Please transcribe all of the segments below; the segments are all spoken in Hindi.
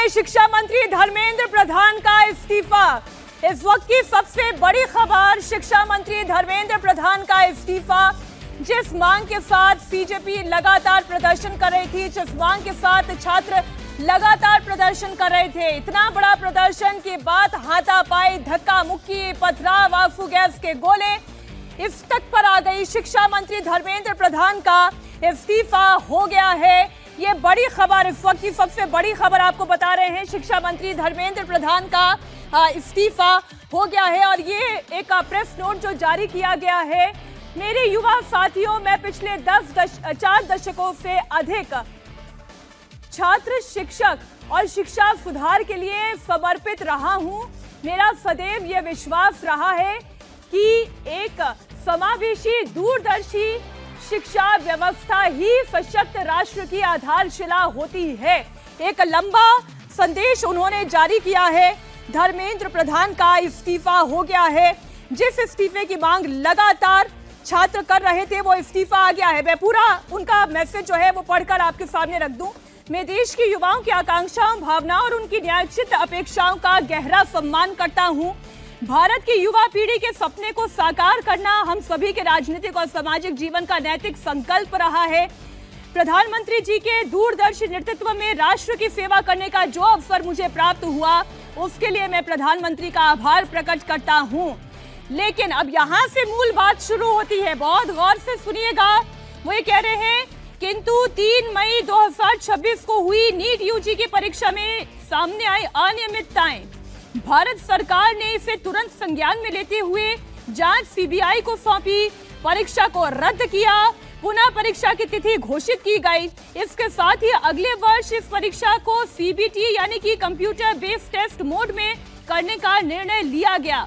में शिक्षा मंत्री धर्मेंद्र प्रधान का इस्तीफा। इस वक्त की सबसे बड़ी खबर, शिक्षा मंत्री धर्मेंद्र प्रधान का इस्तीफा। जिस मांग के साथ सीजेपी लगातार प्रदर्शन कर रही थी, जिस मांग के साथ छात्र लगातार प्रदर्शन कर रहे थे, इतना बड़ा प्रदर्शन के बाद हाथापाई, धक्का मुक्की, पथराव, आंसू गैस के गोले, इस तक पर आ गई। शिक्षा मंत्री धर्मेंद्र प्रधान का इस्तीफा हो गया है। ये बड़ी खबर, इस वक्त की सबसे बड़ी खबर आपको बता रहे हैं। शिक्षा मंत्री धर्मेंद्र प्रधान का इस्तीफा हो गया है और ये एक प्रेस नोट जो जारी किया गया है। मेरे युवा साथियों, मैं पिछले 4 दशकों से अधिक छात्र, शिक्षक और शिक्षा सुधार के लिए समर्पित रहा हूं। मेरा सदैव यह विश्वास रहा है कि एक समावेशी, दूरदर्शी शिक्षा व्यवस्था ही सशक्त राष्ट्र की आधारशिला होती है। एक लंबा संदेश उन्होंने जारी किया है। धर्मेंद्र प्रधान का इस्तीफा हो गया है। जिस इस्तीफे की मांग लगातार छात्र कर रहे थे, वो इस्तीफा आ गया है। मैं पूरा उनका मैसेज जो है वो पढ़कर आपके सामने रख दूं। मैं देश के युवाओं की आकांक्षाओं, भावनाओं और उनकी न्यायोचित अपेक्षाओं का गहरा सम्मान करता हूं। भारत की युवा पीढ़ी के सपने को साकार करना हम सभी के राजनीतिक और सामाजिक जीवन का नैतिक संकल्प रहा है। प्रधानमंत्री जी के दूरदर्शी नेतृत्व में राष्ट्र की सेवा करने का जो अवसर मुझे प्राप्त हुआ, उसके लिए मैं प्रधानमंत्री का आभार प्रकट करता हूं। लेकिन अब यहां से मूल बात शुरू होती है, बहुत गौर से सुनिएगा। वो ये कह रहे हैं, किंतु 3 मई 2026 को हुई नीट यूजी की परीक्षा में सामने आई अनियमितताएं। भारत सरकार ने इसे तुरंत संज्ञान में लेते हुए जांच सीबीआई को सौंपी, परीक्षा को रद्द किया, पुनः परीक्षा की तिथि घोषित की गई। इसके साथ ही अगले वर्ष इस परीक्षा को सीबीटी यानी कि कंप्यूटर बेस्ड टेस्ट मोड में करने का निर्णय लिया गया।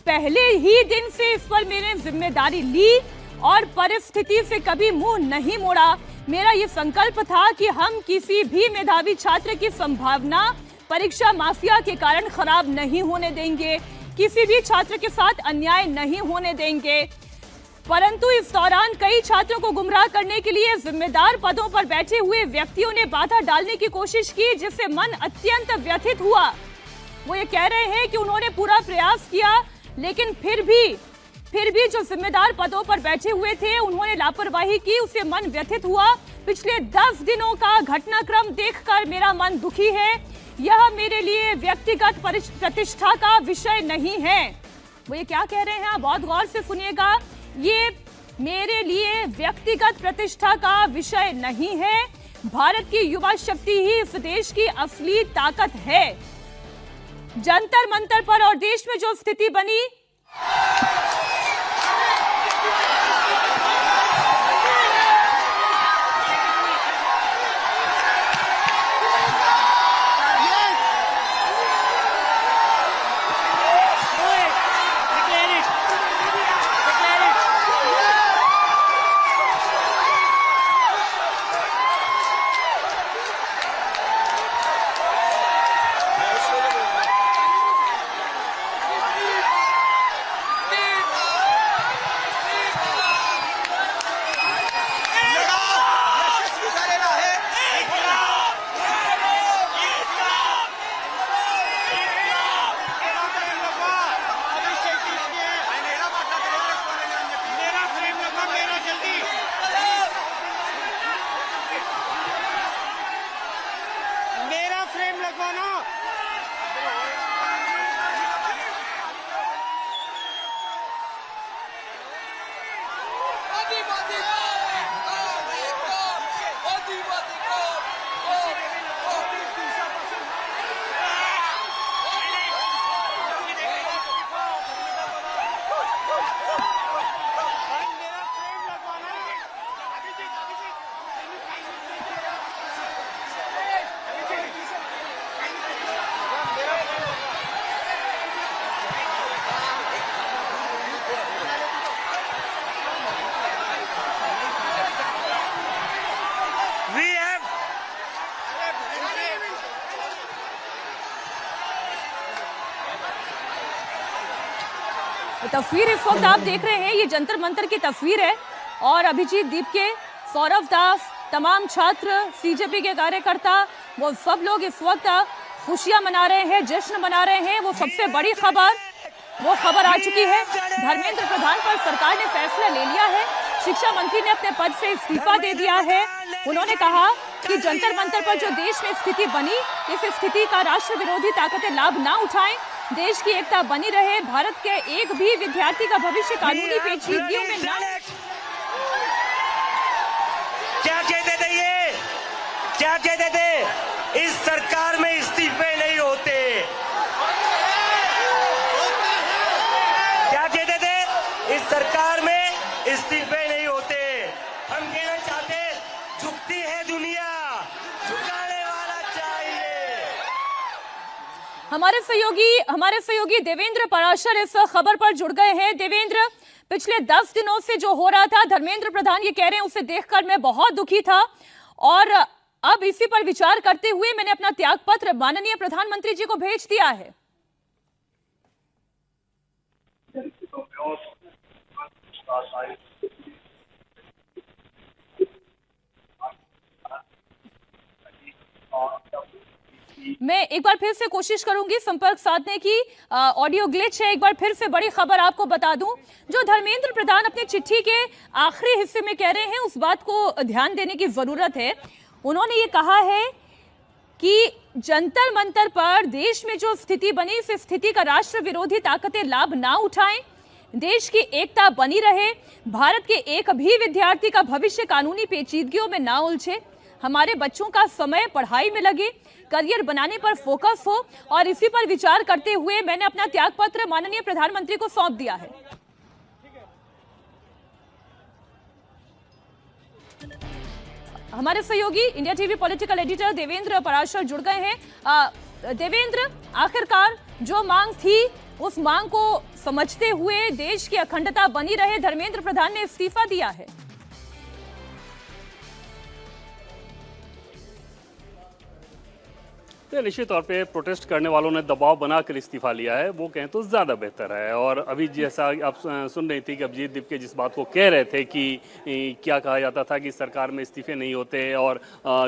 पहले ही दिन से इस पर मैंने जिम्मेदारी ली और परिस्थिति से कभी मुंह नहीं मोड़ा। मेरा ये संकल्प था कि हम किसी भी मेधावी छात्र की संभावना परीक्षा माफिया के कारण खराब नहीं होने देंगे, किसी भी छात्र के साथ अन्याय नहीं होने देंगे। परंतु इस दौरान कई छात्रों को गुमराह करने के लिए जिम्मेदार पदों पर बैठे हुए व्यक्तियों ने बाधा डालने की कोशिश की, जिससे मन अत्यंत व्यथित हुआ। वो ये कह रहे हैं कि उन्होंने पूरा प्रयास किया, लेकिन फिर भी जो जिम्मेदार पदों पर बैठे हुए थे, उन्होंने लापरवाही की, उससे मन व्यथित हुआ। पिछले 10 दिनों का घटनाक्रम देखकर मेरा मन दुखी है। यह मेरे लिए व्यक्तिगत प्रतिष्ठा का विषय नहीं है। वो ये क्या कह रहे हैं, बहुत गौर से सुनिएगा। ये मेरे लिए व्यक्तिगत प्रतिष्ठा का विषय नहीं है। भारत की युवा शक्ति ही इस देश की असली ताकत है। जंतर मंतर पर और देश में जो स्थिति बनी, तस्वीर इस वक्त आप देख रहे हैं, ये जंतर मंतर की तस्वीर है और अभिजीत दीप के, सौरभ दास, तमाम छात्र, सीजेपी के कार्यकर्ता वो सब लोग इस वक्त खुशियां मना रहे हैं, जश्न मना रहे हैं। वो सबसे बड़ी खबर आ चुकी है। धर्मेंद्र प्रधान पर सरकार ने फैसला ले लिया है। शिक्षा मंत्री ने अपने पद से इस्तीफा दे दिया है। उन्होंने कहा कि जंतर मंतर पर जो देश में स्थिति बनी, इस स्थिति का राष्ट्र विरोधी ताकतें लाभ ना उठाएं, देश की एकता बनी रहे, भारत के एक भी विद्यार्थी का भविष्य कानूनी पेचीदगियों में ना। क्या कहते थे ये? क्या कहते थे? इस सरकार में इस्तीफे नहीं होते। क्या कहते थे? इस सरकार में इस्तीफे नहीं होते। हम कहना चाहते, झुकती है दुनिया, झुकाने वाला चाहिए। हमारे सहयोगी देवेंद्र पराशर इस खबर पर जुड़ गए हैं। देवेंद्र, पिछले 10 दिनों से जो हो रहा था, धर्मेंद्र प्रधान ये कह रहे हैं उसे देखकर मैं बहुत दुखी था और अब इसी पर विचार करते हुए मैंने अपना त्यागपत्र माननीय प्रधानमंत्री जी को भेज दिया है। मैं एक बार फिर से कोशिश करूंगी संपर्क साधने की। ऑडियो ग्लिच है। एक बार फिर से बड़ी खबर आपको बता दूं, जो धर्मेंद्र प्रधान अपनी चिट्ठी के आखिरी हिस्से में कह रहे हैं उस बात को ध्यान देने की जरूरत है। उन्होंने ये कहा है कि जंतर मंतर पर देश में जो स्थिति बनी, इस स्थिति का राष्ट्र विरोधी ताकतें लाभ ना उठाएं, देश की एकता बनी रहे, भारत के एक भी विद्यार्थी का भविष्य कानूनी पेचीदगियों में ना उलझे, हमारे बच्चों का समय पढ़ाई में लगे, करियर बनाने पर फोकस हो, और इसी पर विचार करते हुए मैंने अपना त्यागपत्र माननीय प्रधानमंत्री को सौंप दिया है। हमारे सहयोगी India TV political editor Devendra Parashar जुड़ गए हैं। देवेंद्र, आखिरकार जो मांग थी उस मांग को समझते हुए देश की अखंडता बनी रहे, धर्मेंद्र प्रधान ने इस्तीफा दिया है। तो निश्चित तौर पे प्रोटेस्ट करने वालों ने दबाव बनाकर इस्तीफा लिया है, वो कहें तो ज़्यादा बेहतर है। और अभी जैसा आप सुन रही थी कि अभिजीत दीपके जिस बात को कह रहे थे कि क्या कहा जाता था कि सरकार में इस्तीफे नहीं होते और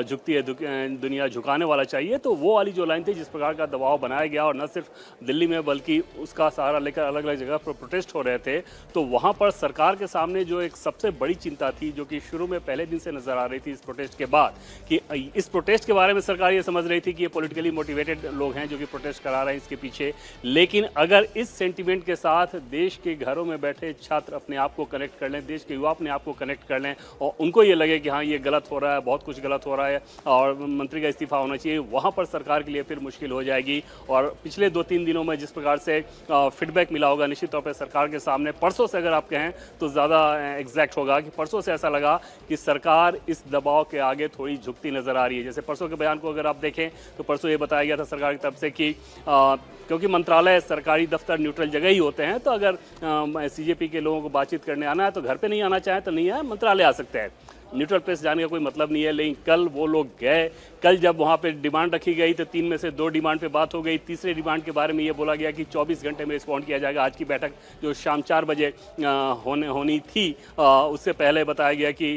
झुकती है दुनिया, झुकाने वाला चाहिए, तो वो वाली जो लाइन थी, जिस प्रकार का दबाव बनाया गया और न सिर्फ दिल्ली में बल्कि उसका सहारा लेकर अलग अलग जगह पर प्रोटेस्ट हो रहे थे, तो वहाँ पर सरकार के सामने जो एक सबसे बड़ी चिंता थी, जो कि शुरू में पहले दिन से नजर आ रही थी इस प्रोटेस्ट के बाद, कि इस प्रोटेस्ट के बारे में सरकार ये समझ रही थी कि ये पॉलिटिकली मोटिवेटेड लोग हैं जो कि प्रोटेस्ट करा रहे हैं इसके पीछे। लेकिन अगर इस सेंटीमेंट के साथ देश के घरों में बैठे छात्र अपने आप को कनेक्ट कर लें, देश के युवा अपने आप को कनेक्ट कर लें और उनको ये लगे कि हाँ ये गलत हो रहा है, बहुत कुछ गलत हो रहा है और मंत्री का इस्तीफा होना चाहिए, वहाँ पर सरकार के लिए फिर मुश्किल हो जाएगी। और पिछले 2-3 दिनों में जिस प्रकार से फीडबैक मिला होगा, निश्चित तौर पर सरकार के सामने, परसों से अगर आप कहें तो ज़्यादा एग्जैक्ट होगा कि परसों से ऐसा लगा कि सरकार इस दबाव के आगे थोड़ी झुकती नजर आ रही है। जैसे परसों के बयान को अगर आप देखें तो परसों ये बताया गया था सरकार की तरफ से कि क्योंकि मंत्रालय, सरकारी दफ्तर न्यूट्रल जगह ही होते हैं, तो अगर सीजेपी के लोगों को बातचीत करने आना है तो घर पे नहीं आना चाहे तो नहीं आए, मंत्रालय आ सकते हैं, न्यूट्रल प्लेस जाने का कोई मतलब नहीं है। लेकिन कल वो लोग गए, कल जब वहाँ पे डिमांड रखी गई तो 3 में से 2 डिमांड पे बात हो गई। तीसरे डिमांड के बारे में ये बोला गया कि 24 घंटे में रिस्पॉन्ड किया जाएगा। आज की बैठक जो शाम 4 बजे होनी थी, उससे पहले बताया गया कि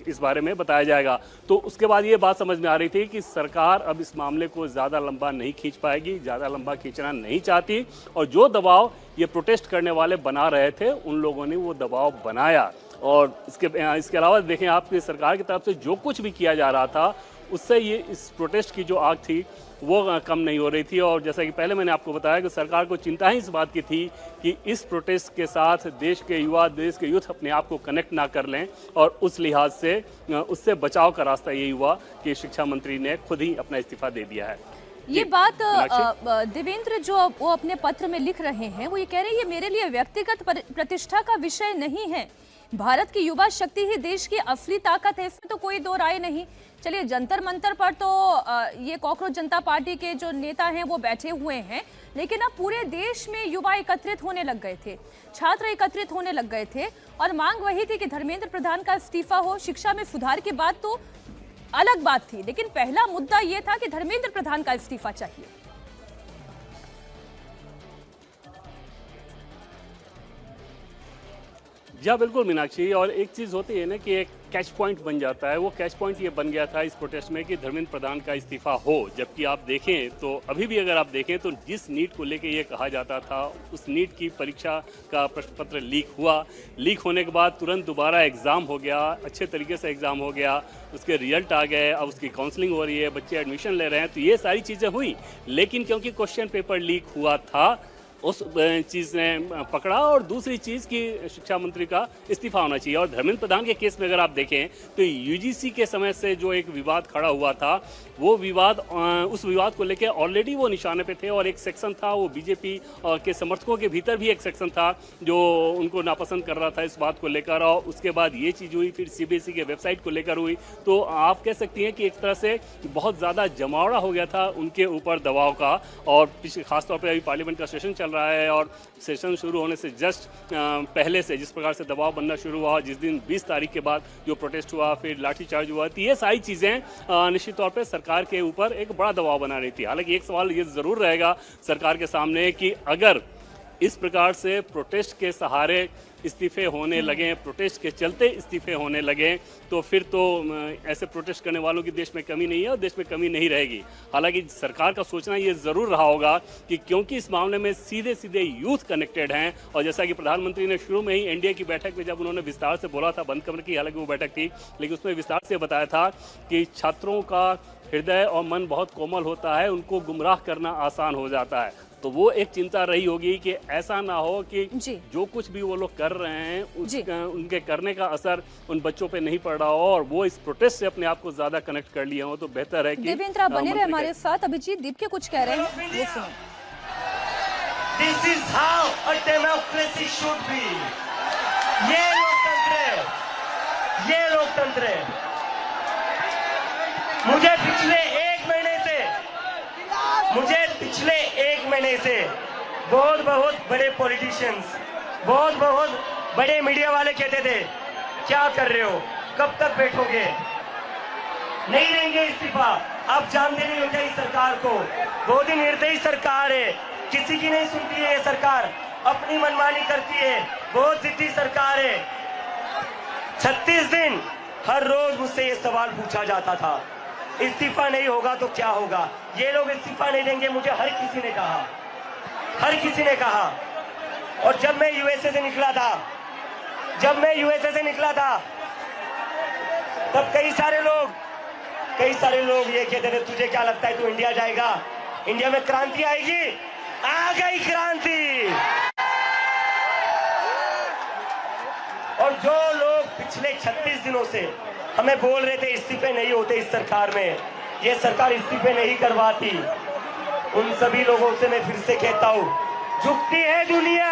इस बारे में बताया जाएगा। तो उसके बाद ये बात समझ में आ रही थी कि सरकार अब इस मामले को ज़्यादा लंबा नहीं खींच पाएगी, ज़्यादा लंबा खींचना नहीं चाहती, और जो दबाव ये प्रोटेस्ट करने वाले बना रहे थे उन लोगों ने वो दबाव बनाया। और इसके अलावा देखें, आपकी सरकार की तरफ से जो कुछ भी किया जा रहा था उससे ये इस प्रोटेस्ट की जो आग थी वो कम नहीं हो रही थी। और जैसा कि पहले मैंने आपको बताया कि सरकार को चिंता ही इस बात की थी कि इस प्रोटेस्ट के साथ देश के युवा, देश के यूथ अपने आप को कनेक्ट ना कर लें, और उस लिहाज से उससे बचाव का रास्ता यही हुआ कि शिक्षा मंत्री ने खुद ही अपना इस्तीफा दे दिया है। ये बात देवेंद्र जो वो अपने पत्र में लिख रहे हैं, वो ये कह रहे हैं ये मेरे लिए व्यक्तिगत प्रतिष्ठा का विषय नहीं है, भारत की युवा शक्ति ही देश की असली ताकत है, इसमें तो कोई दो राय नहीं। चलिए, जंतर मंतर पर तो ये कॉकरोच जनता पार्टी के जो नेता हैं वो बैठे हुए हैं, लेकिन अब पूरे देश में युवा एकत्रित होने लग गए थे, छात्र एकत्रित होने लग गए थे, और मांग वही थी कि धर्मेंद्र प्रधान का इस्तीफा हो। शिक्षा में सुधार की बात तो अलग बात थी, लेकिन पहला मुद्दा ये था कि धर्मेंद्र प्रधान का इस्तीफा चाहिए। जी हाँ, बिल्कुल मीनाक्षी। और एक चीज़ होती है ना कि एक कैच पॉइंट बन जाता है। वो कैच पॉइंट ये बन गया था इस प्रोटेस्ट में कि धर्मेंद्र प्रधान का इस्तीफा हो, जबकि आप देखें तो अभी भी अगर आप देखें तो जिस नीट को लेके ये कहा जाता था, उस नीट की परीक्षा का प्रश्न पत्र लीक हुआ, लीक होने के बाद तुरंत दोबारा एग्ज़ाम हो गया, अच्छे तरीके से एग्ज़ाम हो गया, उसके रिजल्ट आ गए, अब उसकी काउंसलिंग हो रही है, बच्चे एडमिशन ले रहे हैं, तो ये सारी चीज़ें हुई। लेकिन क्योंकि क्वेश्चन पेपर लीक हुआ था, उस चीज़ ने पकड़ा। और दूसरी चीज़ कि शिक्षा मंत्री का इस्तीफा होना चाहिए। और धर्मेंद्र प्रधान के केस में अगर आप देखें तो यूजीसी के समय से जो एक विवाद खड़ा हुआ था, वो विवाद, उस विवाद को लेकर ऑलरेडी वो निशाने पे थे। और एक सेक्शन था, वो बीजेपी के समर्थकों के भीतर भी एक सेक्शन था जो उनको नापसंद कर रहा था इस बात को लेकर। और उसके बाद ये चीज़ हुई, फिर सीबीएसई के वेबसाइट को लेकर हुई। तो आप कह सकती हैं कि एक तरह से बहुत ज़्यादा जमावड़ा हो गया था उनके ऊपर दबाव का। और खासतौर पर अभी पार्लियामेंट का सेशन चल रहा है और सेशन शुरू होने से जस्ट पहले से जिस प्रकार से दबाव बनना शुरू हुआ, जिस दिन 20 तारीख के बाद जो प्रोटेस्ट हुआ, फिर लाठीचार्ज हुआ, तो ये सारी चीज़ें निश्चित तौर पे सरकार के ऊपर एक बड़ा दबाव बना रही थी। हालांकि एक सवाल ये ज़रूर रहेगा सरकार के सामने कि अगर इस प्रकार से प्रोटेस्ट के सहारे इस्तीफे होने लगे, प्रोटेस्ट के चलते इस्तीफे होने लगे, तो फिर तो ऐसे प्रोटेस्ट करने वालों की देश में कमी नहीं है और देश में कमी नहीं रहेगी। हालांकि सरकार का सोचना ये ज़रूर रहा होगा कि क्योंकि इस मामले में सीधे सीधे यूथ कनेक्टेड हैं, और जैसा कि प्रधानमंत्री ने शुरू में ही एनडीए की बैठक में जब उन्होंने विस्तार से बोला था, बंद कमरे की हालांकि वो बैठक थी, लेकिन उसमें विस्तार से बताया था कि छात्रों का हृदय और मन बहुत कोमल होता है, उनको गुमराह करना आसान हो जाता है। तो वो एक चिंता रही होगी कि ऐसा ना हो कि जो कुछ भी वो लोग कर रहे हैं उनके करने का असर उन बच्चों पे नहीं पड़ रहा हो और वो इस प्रोटेस्ट से अपने आप को ज्यादा कनेक्ट कर लिया हो। तो बेहतर है कि देवेंद्र बने रहे हमारे साथ। अभिजीत दीप के कुछ कह रहे हैं, ये सुनो। This is how a democracy should be. ये लोकतंत्र है, ये लोकतंत्र है। मुझे पिछले एक महीने से बहुत बड़े पॉलिटिशियंस, बहुत बड़े मीडिया वाले कहते थे क्या कर रहे हो, कब तक बैठोगे, नहीं देंगे इस्तीफा, आप जानते नहीं हो क्या इस सरकार को, बहुत ही निर्दयी सरकार है, किसी की नहीं सुनती है ये सरकार, अपनी मनमानी करती है, बहुत जिद्दी सरकार है। 36 दिन हर रोज मुझसे ये सवाल पूछा जाता था, इस्तीफा नहीं होगा तो क्या होगा, ये लोग इस्तीफा नहीं देंगे, मुझे हर किसी ने कहा। और जब मैं यूएसए से निकला था, तब कई सारे लोग ये कहते थे तुझे क्या लगता है तू इंडिया जाएगा, इंडिया में क्रांति आएगी, आ गई क्रांति। और जो लोग पिछले 36 दिनों से हमें बोल रहे थे इस्तीफे नहीं होते इस सरकार में, ये सरकार इस्तीफे नहीं करवाती, उन सभी लोगों से मैं फिर से कहता हूं, झुकती है दुनिया।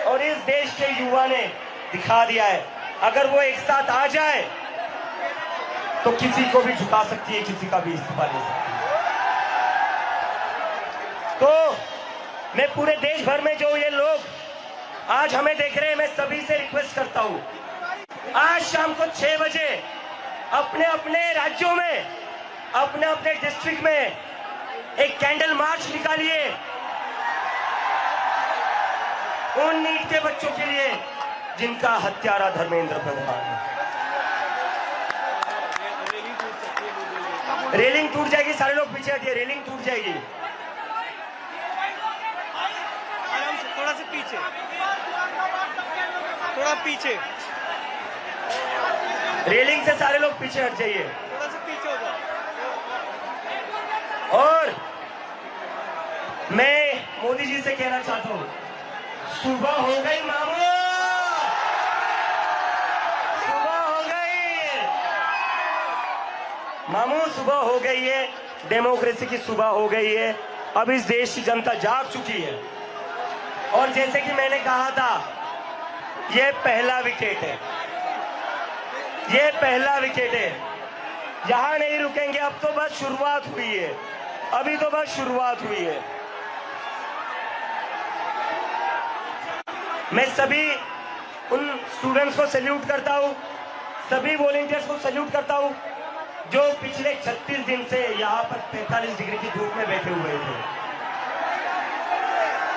और इस देश के युवा ने दिखा दिया है, अगर वो एक साथ आ जाए तो किसी को भी झुका सकती है, किसी का भी इस्तीफा ले सकती है। तो मैं पूरे देश भर में जो ये लोग आज हमें देख रहे हैं, मैं सभी से रिक्वेस्ट करता हूं, आज शाम को 6 बजे अपने अपने राज्यों में, अपने अपने डिस्ट्रिक्ट में एक कैंडल मार्च निकालिए उन नीट के बच्चों के लिए जिनका हत्यारा धर्मेंद्र प्रधान है। रेलिंग टूट जाएगी, सारे लोग पीछे हटिए, रेलिंग टूट जाएगी। थोड़ा सा पीछे, थोड़ा पीछे, रेलिंग से सारे लोग पीछे हट जाइए, थोड़ा सा पीछे हो जाओ। और मैं मोदी जी से कहना चाहता हूं, सुबह हो गई मामू, सुबह हो गई मामू, सुबह हो गई है, डेमोक्रेसी की सुबह हो गई है। अब इस देश की जनता जाग चुकी है और जैसे कि मैंने कहा था, ये पहला विकेट है, ये पहला विकेट है, यहां नहीं रुकेंगे, अब तो बस शुरुआत हुई है, अभी तो बस शुरुआत हुई है। मैं सभी उन स्टूडेंट्स को सैल्यूट करता हूं, सभी वॉलंटियर्स को सैल्यूट करता हूं जो पिछले 36 दिन से यहां पर 45 डिग्री की धूप में बैठे हुए थे,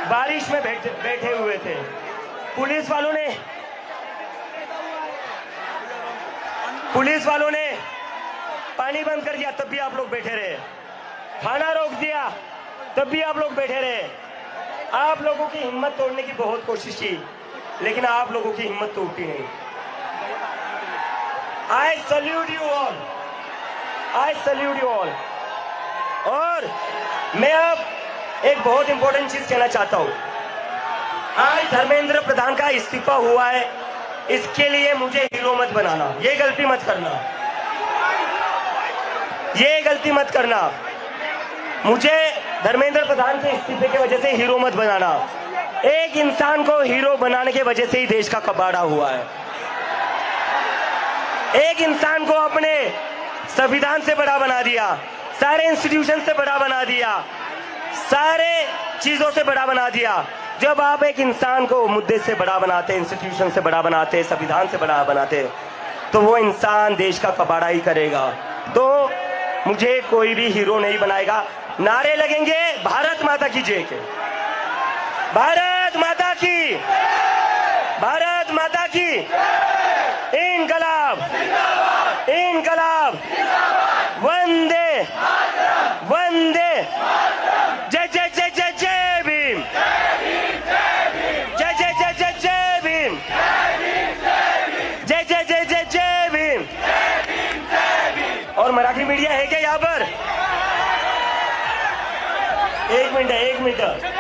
बारिश में बैठे हुए थे। पुलिस वालों ने पुलिस वालों ने पानी बंद कर दिया तब भी आप लोग बैठे रहे, खाना रोक दिया तब भी आप लोग बैठे रहे। आप लोगों की हिम्मत तोड़ने की बहुत कोशिश की, लेकिन आप लोगों की हिम्मत टूटी नहीं। I salute you all, I salute you all. और मैं अब एक बहुत इंपॉर्टेंट चीज कहना चाहता हूं। आज धर्मेंद्र प्रधान का इस्तीफा हुआ है, इसके लिए मुझे हीरो मत बनाना, ये गलती मत करना, ये गलती मत करना। मुझे धर्मेंद्र प्रधान के इस्तीफे की वजह से हीरो मत बनाना। एक इंसान को हीरो बनाने की वजह से ही देश का कबाड़ा हुआ है। एक इंसान को अपने संविधान से बड़ा बना दिया, सारे इंस्टीट्यूशन से बड़ा बना दिया, सारे चीजों से बड़ा बना दिया। जब आप एक इंसान को मुद्दे से बड़ा बनाते, इंस्टीट्यूशन से बड़ा बनाते, संविधान से बड़ा बनाते, तो वो इंसान देश का कबाड़ा ही करेगा। तो मुझे कोई भी हीरो नहीं बनाएगा। नारे लगेंगे भारत माता की जय के, भारत माता की, भारत माता की, इनकलाब, इनकलाब, वंदे वंदे, जय जय जय जय जय भीम, जय जय जय जय जय भीम, जय जय जय जय जय भीम। और मराठी मीडिया है क्या यहाँ पर? एक मिनट, एक मिनट।